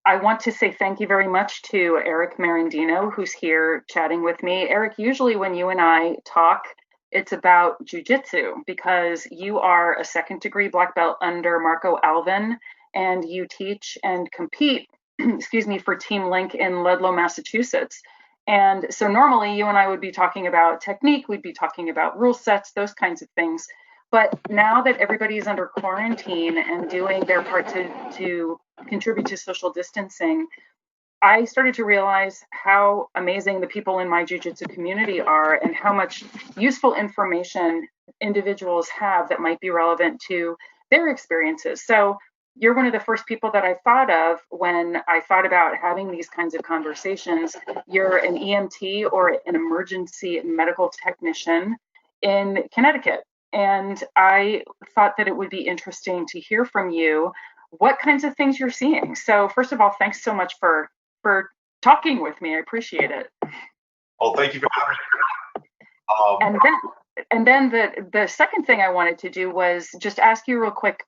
I want to say thank you very much to Eric Marandino, who's here chatting with me. Eric, usually when you and I talk, it's about jiu-jitsu because you are a second degree black belt under Marco Alvin, and you teach and compete, excuse me, for Team Link in Ludlow, Massachusetts. And so normally you and I would be talking about technique, we'd be talking about rule sets, those kinds of things. But now that everybody's under quarantine and doing their part to contribute to social distancing, I started to realize how amazing the people in my jiu-jitsu community are and how much useful information individuals have that might be relevant to their experiences. So you're one of the first people that I thought of when I thought about having these kinds of conversations. You're an EMT or an emergency medical technician in Connecticut. And I thought that it would be interesting to hear from you what kinds of things you're seeing. So first of all, thanks so much for talking with me. I appreciate it. Well, thank you for having me. And then the second thing I wanted to do was just ask you real quick,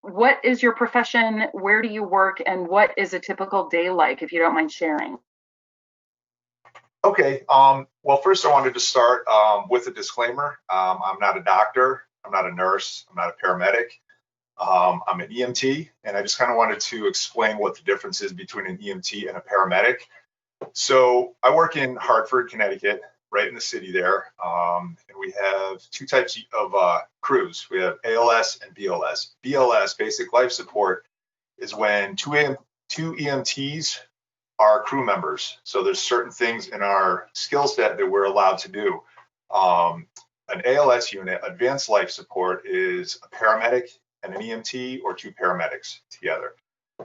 what is your profession? Where do you work? And what is a typical day like, if you don't mind sharing? Okay. Well, first I wanted to start with a disclaimer. I'm not a doctor. I'm not a nurse. I'm not a paramedic. I'm an EMT, and I just kind of wanted to explain what the difference is between an EMT and a paramedic. So I work in Hartford, Connecticut, right in the city there, and we have two types of crews. We have ALS and BLS. BLS, basic life support, is when two EMTs are crew members. So there's certain things in our skill set that we're allowed to do. An ALS unit, advanced life support, is a paramedic and an EMT or two paramedics together.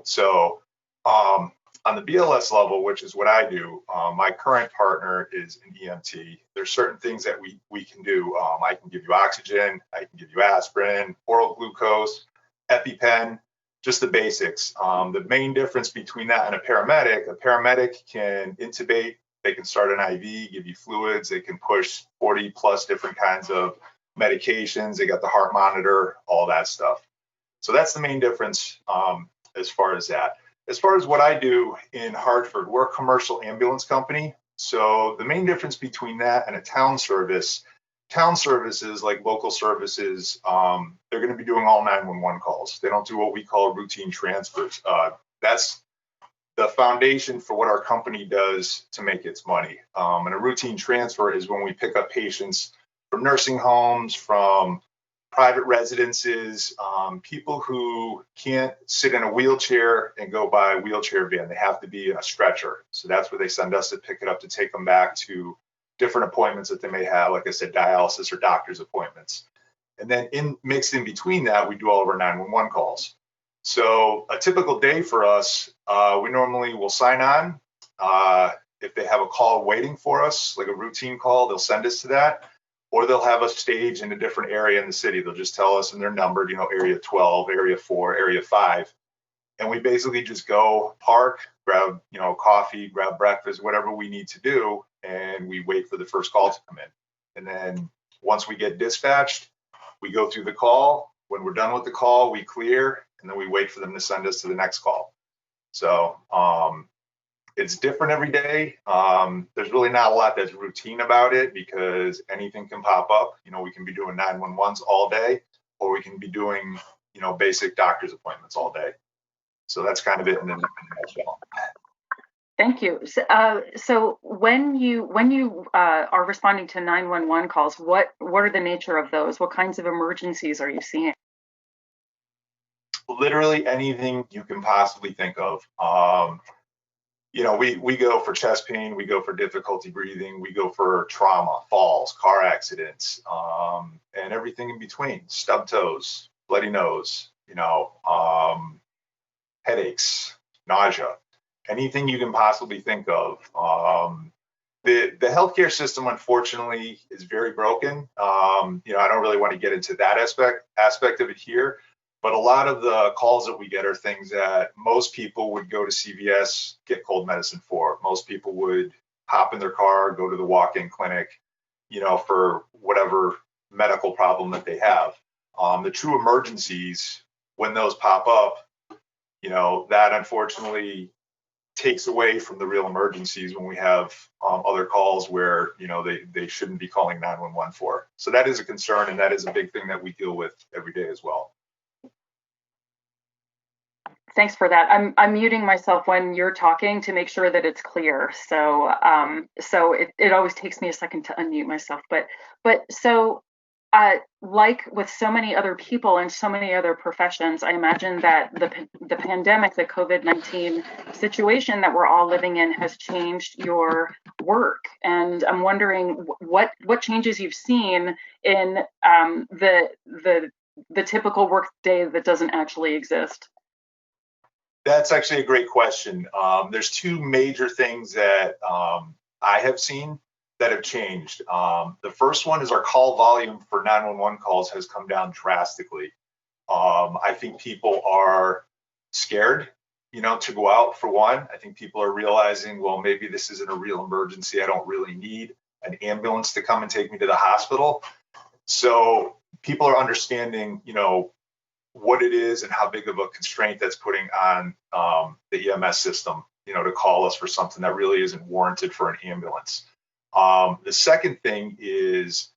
So on the BLS level, which is what I do, my current partner is an EMT. There's certain things that we can do. I can give you oxygen, I can give you aspirin, oral glucose, EpiPen, just the basics. The main difference between that and a paramedic can intubate, they can start an IV, give you fluids, they can push 40 plus different kinds of medications, they got the heart monitor, all that stuff. So that's the main difference as far as that. As far as what I do in Hartford, we're a commercial ambulance company. So the main difference between that and a town services like local services, they're going to be doing all 911 calls. They don't do what we call routine transfers. That's the foundation for what our company does to make its money. And a routine transfer is when we pick up patients from nursing homes, from private residences, people who can't sit in a wheelchair and go by a wheelchair van. They have to be in a stretcher. So that's where they send us to pick it up to take them back to different appointments that they may have, like I said, dialysis or doctor's appointments. And then mixed in between that, we do all of our 911 calls. So a typical day for us, we normally will sign on. If they have a call waiting for us, like a routine call, they'll send us to that. Or they'll have us stage in a different area in the city. They'll just tell us, and they're numbered, area 12, area 4, area 5. And we basically just go park, grab, coffee, grab breakfast, whatever we need to do. And we wait for the first call to come in. And then once we get dispatched, we go through the call. When we're done with the call, we clear, and then we wait for them to send us to the next call. So it's different every day. There's really not a lot that's routine about it because anything can pop up. We can be doing 911s all day, or we can be doing, basic doctor's appointments all day. So that's kind of it in a nutshell. Thank you. So when you are responding to 911 calls, what are the nature of those? What kinds of emergencies are you seeing? Literally anything you can possibly think of. We go for chest pain, we go for difficulty breathing, we go for trauma, falls, car accidents, and everything in between. Stub toes, bloody nose, headaches, nausea, anything you can possibly think of. The healthcare system, unfortunately, is very broken. I don't really want to get into that aspect of it here. But a lot of the calls that we get are things that most people would go to CVS, get cold medicine for. Most people would hop in their car, go to the walk-in clinic, for whatever medical problem that they have. The true emergencies, when those pop up, that unfortunately takes away from the real emergencies when we have other calls where, you know, they shouldn't be calling 911 for. So that is a concern, and that is a big thing that we deal with every day as well. Thanks for that. I'm muting myself when you're talking to make sure that it's clear. So so it always takes me a second to unmute myself. But so like with so many other people and so many other professions, I imagine that the pandemic, the COVID-19 situation that we're all living in has changed your work. And I'm wondering what changes you've seen in the typical work day that doesn't actually exist. That's actually a great question. There's two major things that I have seen that have changed. The first one is our call volume for 911 calls has come down drastically. I think people are scared, you know, to go out for one. I think people are realizing, well, maybe this isn't a real emergency. I don't really need an ambulance to come and take me to the hospital. So people are understanding, you know, what it is and how big of a constraint that's putting on the EMS system, you know, to call us for something that really isn't warranted for an ambulance. The second thing is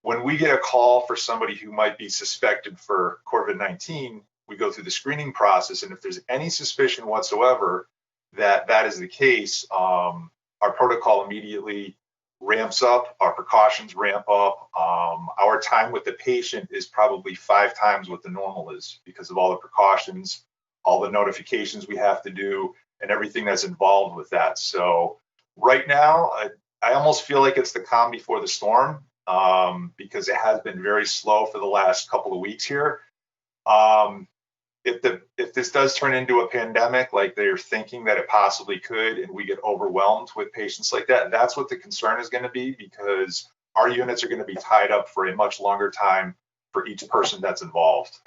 when we get a call for somebody who might be suspected for COVID-19, we go through the screening process. And if there's any suspicion whatsoever that that is the case, our protocol immediately ramps up, our precautions ramp up. Our time with the patient is probably 5 times what the normal is because of all the precautions, all the notifications we have to do, and everything that's involved with that. So right now, I almost feel like it's the calm before the storm because it has been very slow for the last couple of weeks here. If this does turn into a pandemic, like they're thinking that it possibly could, and we get overwhelmed with patients like that, that's what the concern is going to be, because our units are going to be tied up for a much longer time for each person that's involved.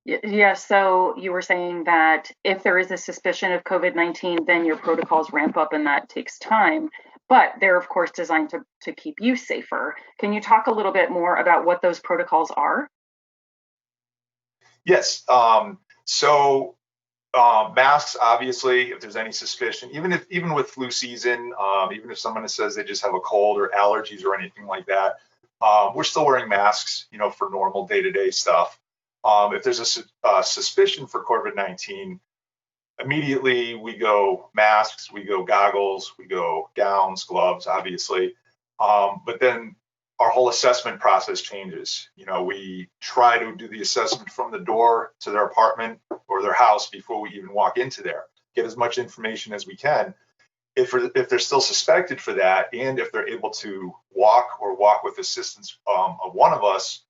Yeah, so you were saying that if there is a suspicion of COVID-19, then your protocols ramp up and that takes time. But they're, of course, designed to keep you safer. Can you talk a little bit more about what those protocols are? Yes. Masks, obviously, if there's any suspicion, even with flu season, even if someone says they just have a cold or allergies or anything like that, we're still wearing masks, you know, for normal day-to-day stuff. If there's a suspicion for COVID-19, immediately we go masks, we go goggles, we go gowns, gloves, obviously. But then our whole assessment process changes. You know, we try to do the assessment from the door to their apartment or their house before we even walk into there. Get as much information as we can. If they're still suspected for that, and if they're able to walk or walk with assistance of one of us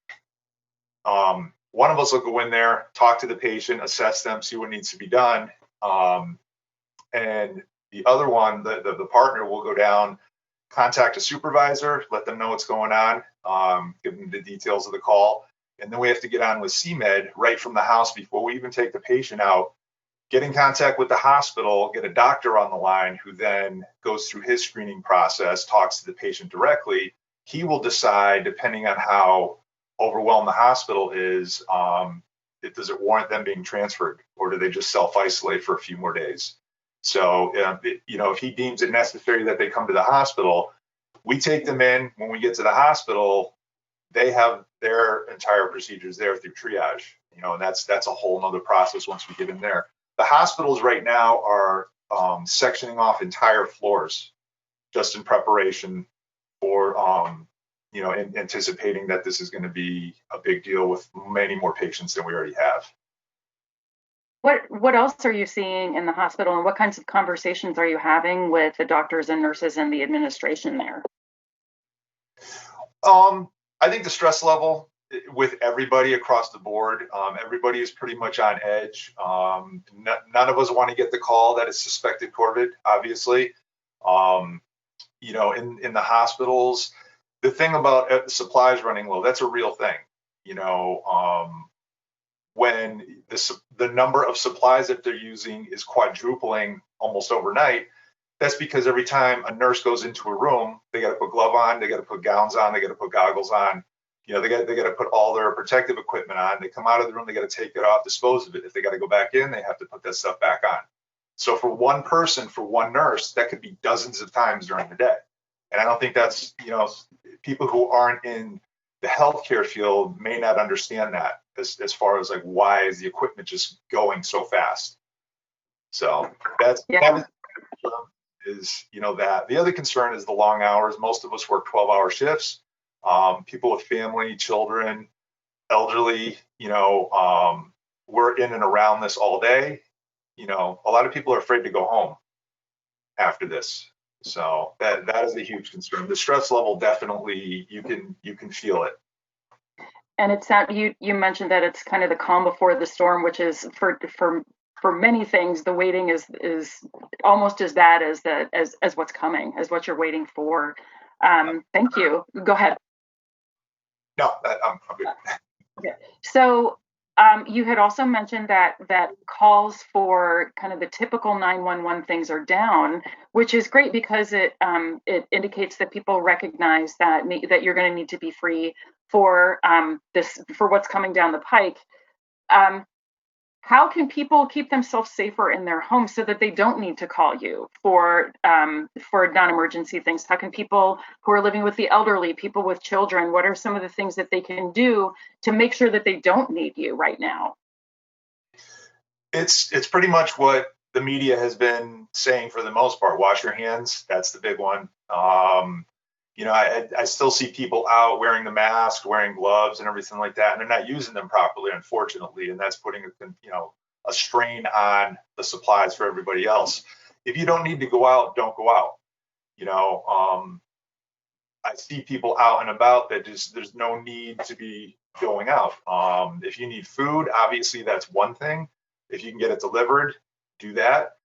will go in there, talk to the patient, assess them, see what needs to be done. And the other one, the partner, will go down, contact a supervisor, let them know what's going on, give them the details of the call. And then we have to get on with CMed right from the house before we even take the patient out, get in contact with the hospital, get a doctor on the line who then goes through his screening process, talks to the patient directly. He will decide, depending on how overwhelmed the hospital is, does it warrant them being transferred, or do they just self-isolate for a few more days? So, you know, if he deems it necessary that they come to the hospital, we take them in. When we get to the hospital, they have their entire procedures there through triage, you know, and that's a whole nother process once we get in there. The hospitals right now are sectioning off entire floors just in preparation for, you know, anticipating that this is going to be a big deal with many more patients than we already have. What else are you seeing in the hospital, and what kinds of conversations are you having with the doctors and nurses and the administration there? I think the stress level with everybody across the board, everybody is pretty much on edge. None of us want to get the call that it's suspected COVID, obviously. You know, in the hospitals, the thing about supplies running low, that's a real thing. You know, when the number of supplies that they're using is quadrupling almost overnight, that's because every time a nurse goes into a room, they got to put glove on, they got to put gowns on, they got to put goggles on. You know, they got to put all their protective equipment on. They come out of the room, they got to take it off, dispose of it. If they got to go back in, they have to put that stuff back on. So for one person, for one nurse, that could be dozens of times during the day. And I don't think that's, people who aren't in the healthcare field may not understand that as far as like, why is the equipment just going so fast? So that is, that. The other concern is the long hours. Most of us work 12-hour shifts. People with family, children, elderly, we're in and around this all day. A lot of people are afraid to go home after this. So that is a huge concern. The stress level, definitely, you can feel it. And it's not, you mentioned that it's kind of the calm before the storm, which is for many things, the waiting is almost as bad as what's coming, as what you're waiting for. Thank you. Go ahead. No, I'm good. Okay. So you had also mentioned that calls for kind of the typical 911 things are down, which is great because it indicates that people recognize that you're going to need to be free for for what's coming down the pike. How can people keep themselves safer in their homes so that they don't need to call you for non-emergency things? How can people who are living with the elderly, people with children, what are some of the things that they can do to make sure that they don't need you right now? It's pretty much what the media has been saying for the most part. Wash your hands. That's the big one. I still see people out wearing the mask, wearing gloves and everything like that, and they're not using them properly, unfortunately, and that's putting a strain on the supplies for everybody else. If you don't need to go out, don't go out. I see people out and about that there's no need to be going out. If you need food, obviously that's one thing. If you can get it delivered, do that.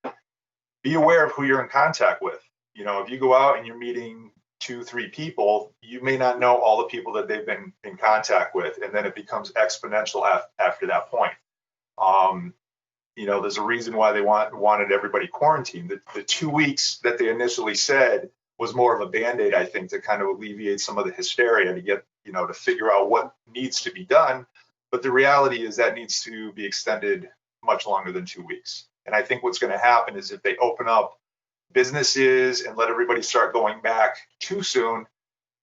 Be aware of who you're in contact with. If you go out and you're meeting 2-3 people, you may not know all the people that they've been in contact with, and then it becomes exponential after that point. There's a reason why they wanted everybody quarantined. The 2 weeks that they initially said was more of a Band-Aid, I think, to kind of alleviate some of the hysteria, to get, to figure out what needs to be done. But the reality is that needs to be extended much longer than 2 weeks. And I think what's going to happen is if they open up businesses and let everybody start going back too soon,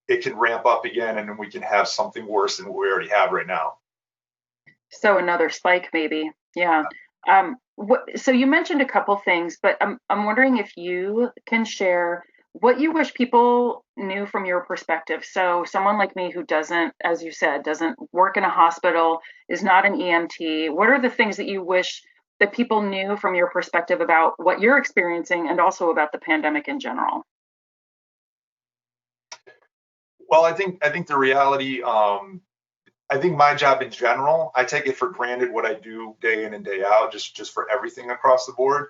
it can ramp up again, and then we can have something worse than what we already have right now. So another spike, maybe. Yeah. So you mentioned a couple things, but I'm wondering if you can share what you wish people knew from your perspective. So someone like me who doesn't, as you said, doesn't work in a hospital, is not an EMT. What are the things that you wish that people knew from your perspective about what you're experiencing and also about the pandemic in general? Well, I think the reality, I think my job in general, I take it for granted what I do day in and day out, just for everything across the board.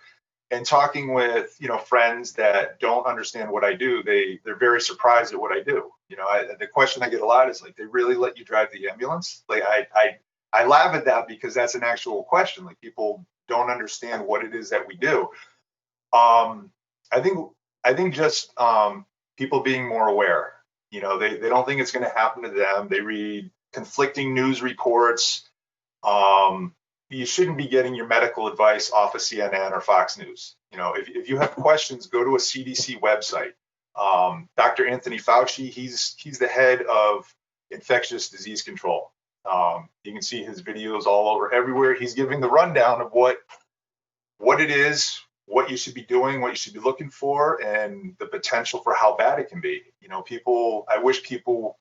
And talking with friends that don't understand what I do, they're very surprised at what I do. The question I get a lot is like, they really let you drive the ambulance? Like I laugh at that because that's an actual question. Like, people don't understand what it is that we do. I think just people being more aware. They don't think it's going to happen to them. They read conflicting news reports. You shouldn't be getting your medical advice off of CNN or Fox News. If you have questions, go to a CDC website. Dr. Anthony Fauci, he's the head of infectious disease control. You can see his videos all over everywhere. He's giving the rundown of what it is, what you should be doing, what you should be looking for, and the potential for how bad it can be. I wish people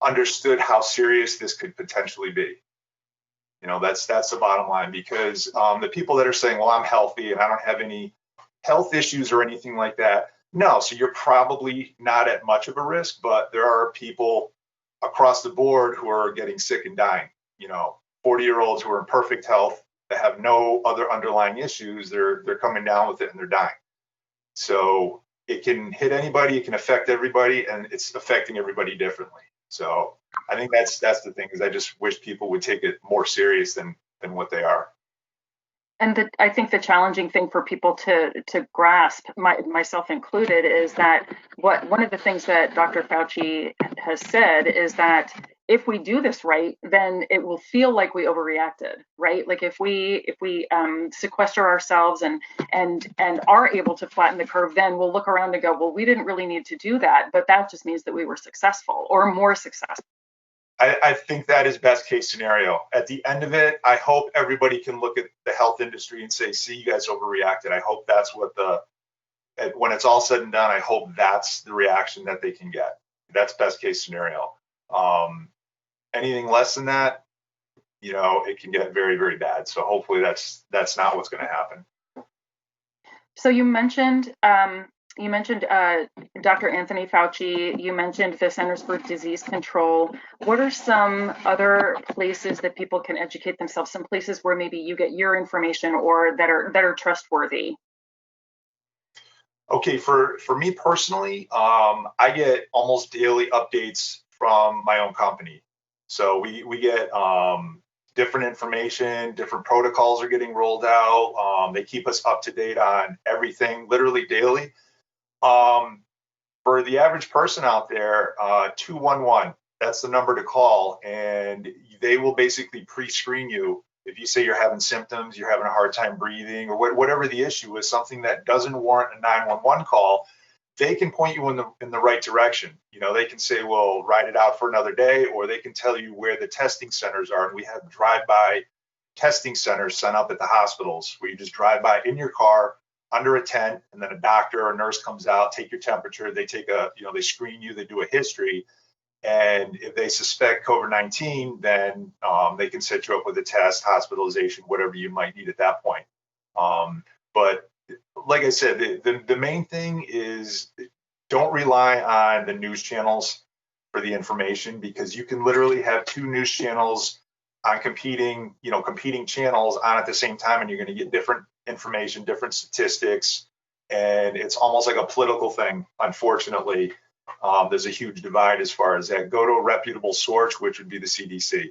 understood how serious this could potentially be. That's the bottom line, because the people that are saying, well, I'm healthy and I don't have any health issues or anything like that. No, so you're probably not at much of a risk, but there are people across the board who are getting sick and dying. 40-year-olds who are in perfect health that have no other underlying issues, they're coming down with it and they're dying. So it can hit anybody, it can affect everybody, and it's affecting everybody differently. So I think that's the thing, is I just wish people would take it more serious than what they are. And I think the challenging thing for people to grasp, myself included, is that one of the things that Dr. Fauci has said is that if we do this right, then it will feel like we overreacted, right? Like if we sequester ourselves and are able to flatten the curve, then we'll look around and go, well, we didn't really need to do that, but that just means that we were successful or more successful. I think that is best case scenario. At the end of it, I hope everybody can look at the health industry and say, see, you guys overreacted. I hope that's what when it's all said and done, I hope that's the reaction that they can get. That's best case scenario. Anything less than that, it can get very, very bad. So hopefully that's not what's going to happen. So you mentioned Dr. Anthony Fauci. You mentioned the Centers for Disease Control. What are some other places that people can educate themselves? Some places where maybe you get your information or that are trustworthy? Okay, for me personally, I get almost daily updates from my own company. So we get different information, different protocols are getting rolled out. They keep us up to date on everything, literally daily. For the average person out there, 211, that's the number to call, and they will basically pre-screen you. If you say you're having symptoms, you're having a hard time breathing, or whatever the issue is, something that doesn't warrant a 911 call, they can point you in the right direction. They can say, well, ride it out for another day, or they can tell you where the testing centers are. And we have drive-by testing centers set up at the hospitals where you just drive by in your car under a tent, and then a doctor or a nurse comes out, take your temperature, they they screen you, they do a history. And if they suspect COVID-19, then they can set you up with a test, hospitalization, whatever you might need at that point. But like I said, the main thing is don't rely on the news channels for the information, because you can literally have two news channels on competing channels on at the same time, and you're going to get different information, different statistics, and it's almost like a political thing, unfortunately. There's a huge divide as far as that. Go to a reputable source, which would be the CDC.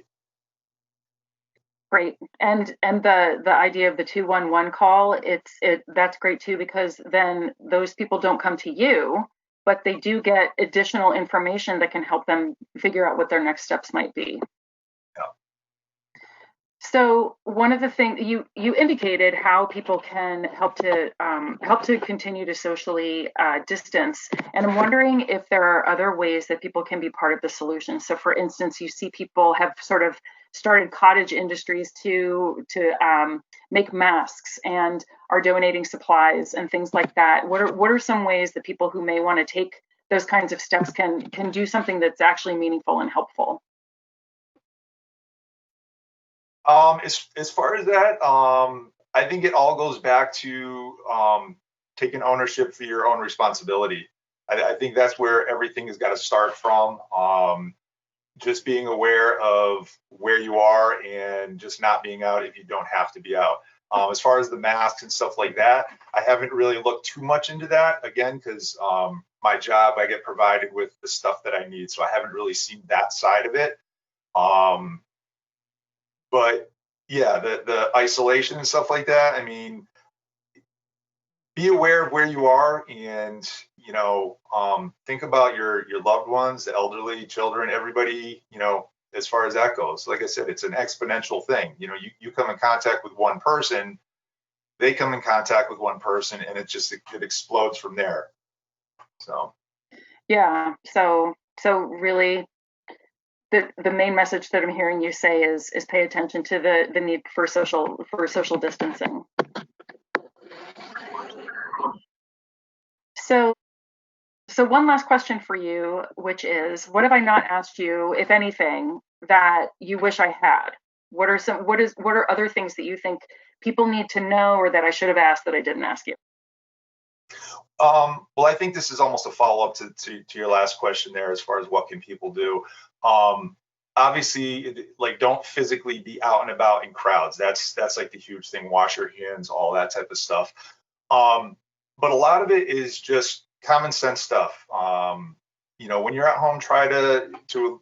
Great. And the idea of the 211 call, that's great too, because then those people don't come to you, but they do get additional information that can help them figure out what their next steps might be. Yeah. So one of the things you indicated how people can help to continue to socially distance, and I'm wondering if there are other ways that people can be part of the solution. So, for instance, you see people have sort of started cottage industries to make masks and are donating supplies and things like that. What are some ways that people who may want to take those kinds of steps can do something that's actually meaningful and helpful? As far as that, I think it all goes back to taking ownership for your own responsibility. I think that's where everything has got to start from. Just being aware of where you are and just not being out if you don't have to be out. As far as the masks and stuff like that, I haven't really looked too much into that, again, because my job, I get provided with the stuff that I need. So I haven't really seen that side of it. But yeah, the isolation and stuff like that, I mean, be aware of where you are, and think about your loved ones, the elderly, children, everybody, as far as that goes. Like I said, it's an exponential thing. You come in contact with one person, they come in contact with one person, and it explodes from there. So yeah, so really the main message that I'm hearing you say is pay attention to the need for social distancing. So one last question for you, which is, what have I not asked you, if anything, that you wish I had? What are other things that you think people need to know, or that I should have asked that I didn't ask you? Well, I think this is almost a follow-up to your last question there, as far as what can people do. Obviously, like, don't physically be out and about in crowds. That's like the huge thing. Wash your hands, all that type of stuff. But a lot of it is just common sense stuff. When you're at home, try to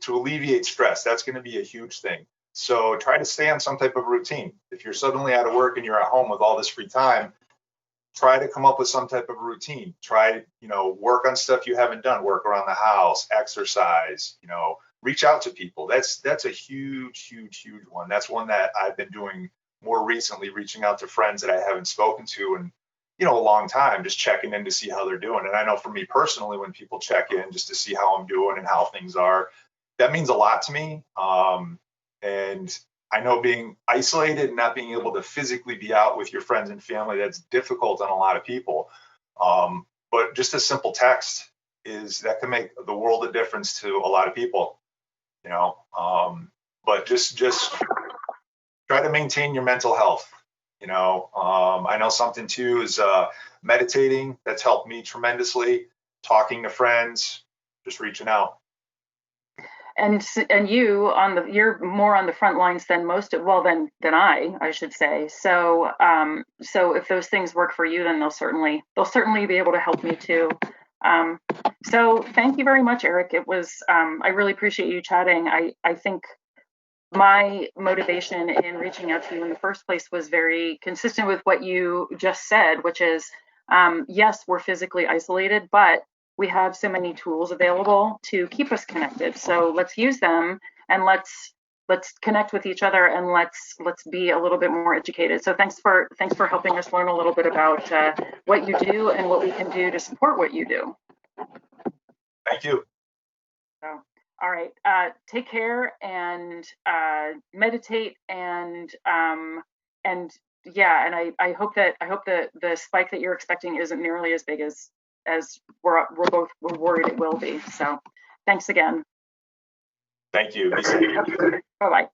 alleviate stress. That's going to be a huge thing. So try to stay on some type of routine. If you're suddenly out of work and you're at home with all this free time, try to come up with some type of routine. Try, work on stuff you haven't done, work around the house, exercise, reach out to people. That's a huge one. That's one that I've been doing more recently, reaching out to friends that I haven't spoken to in, a long time, just checking in to see how they're doing. And I know for me personally, when people check in just to see how I'm doing and how things are, that means a lot to me. And I know being isolated and not being able to physically be out with your friends and family, that's difficult on a lot of people. But just a simple text that can make the world of difference to a lot of people, but just try to maintain your mental health. I know something too is meditating. That's helped me tremendously. Talking to friends, just reaching out. And you're more on the front lines than than I should say. So if those things work for you, then they'll certainly be able to help me too. So thank you very much, Eric. It was I really appreciate you chatting. I think my motivation in reaching out to you in the first place was very consistent with what you just said, which is yes, we're physically isolated, but we have so many tools available to keep us connected. So let's use them, and let's connect with each other, and let's be a little bit more educated. So thanks for helping us learn a little bit about what you do and what we can do to support what you do. Thank you. So, all right, take care and meditate, and yeah, and I hope that the spike that you're expecting isn't nearly as big as we're worried it will be. So thanks again. Thank you. Bye-bye.